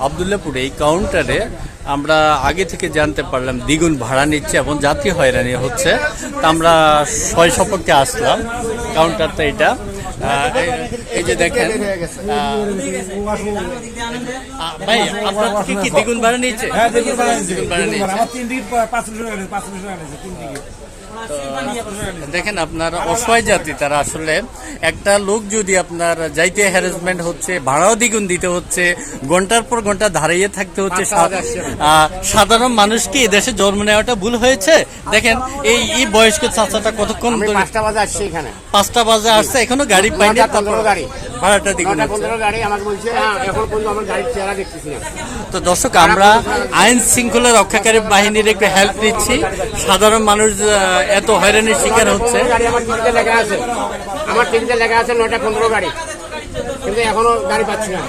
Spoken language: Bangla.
আবদুল্লাপুরে এই কাউন্টারে আমরা আগে থেকে জানতে পারলাম দ্বিগুণ ভাড়া নিচ্ছে এবং যাত্রী হয়রানি হচ্ছে। তা আমরা সপক্ষে আসলাম কাউন্টারটা এটা। এই যে দেখেন ভাই, আপনার কি দ্বিগুণ ভাড়া নিচ্ছে? দ্বিগুণ ভাড়া নিচ্ছে। দেখেন আপনার অসহায় যাত্রী তারা আসলে একটা লোক যদি আপনার যাইতে হ্যারাসমেন্ট হচ্ছে, ভাড়াও দ্বিগুণ দিতে হচ্ছে, ঘন্টার পর ঘন্টা দাঁড়িয়ে থাকতে হচ্ছে। সাধারণ মানুষকে এই দেশে জন্ম নেওয়াটা ভুল হয়েছে। দেখেন এই বয়স্ক চাচাটা কতক্ষণ 5টা বাজে আসছে, এখানে 5টা বাজে আসছে, এখনো গাড়ি পাইনি, ভাড়াটা দ্বিগুণ। তো দর্শক, আমরা আইন শৃঙ্খলা রক্ষাকারী বাহিনীর একটু হেল্প নিচ্ছি। সাধারণ মানুষ এত হয়রানির শিকার হচ্ছে। আমার টিকিটে লেখা আছে 9টা 15 গাড়ি, কিন্তু এখনো গাড়ি পাচ্ছি না।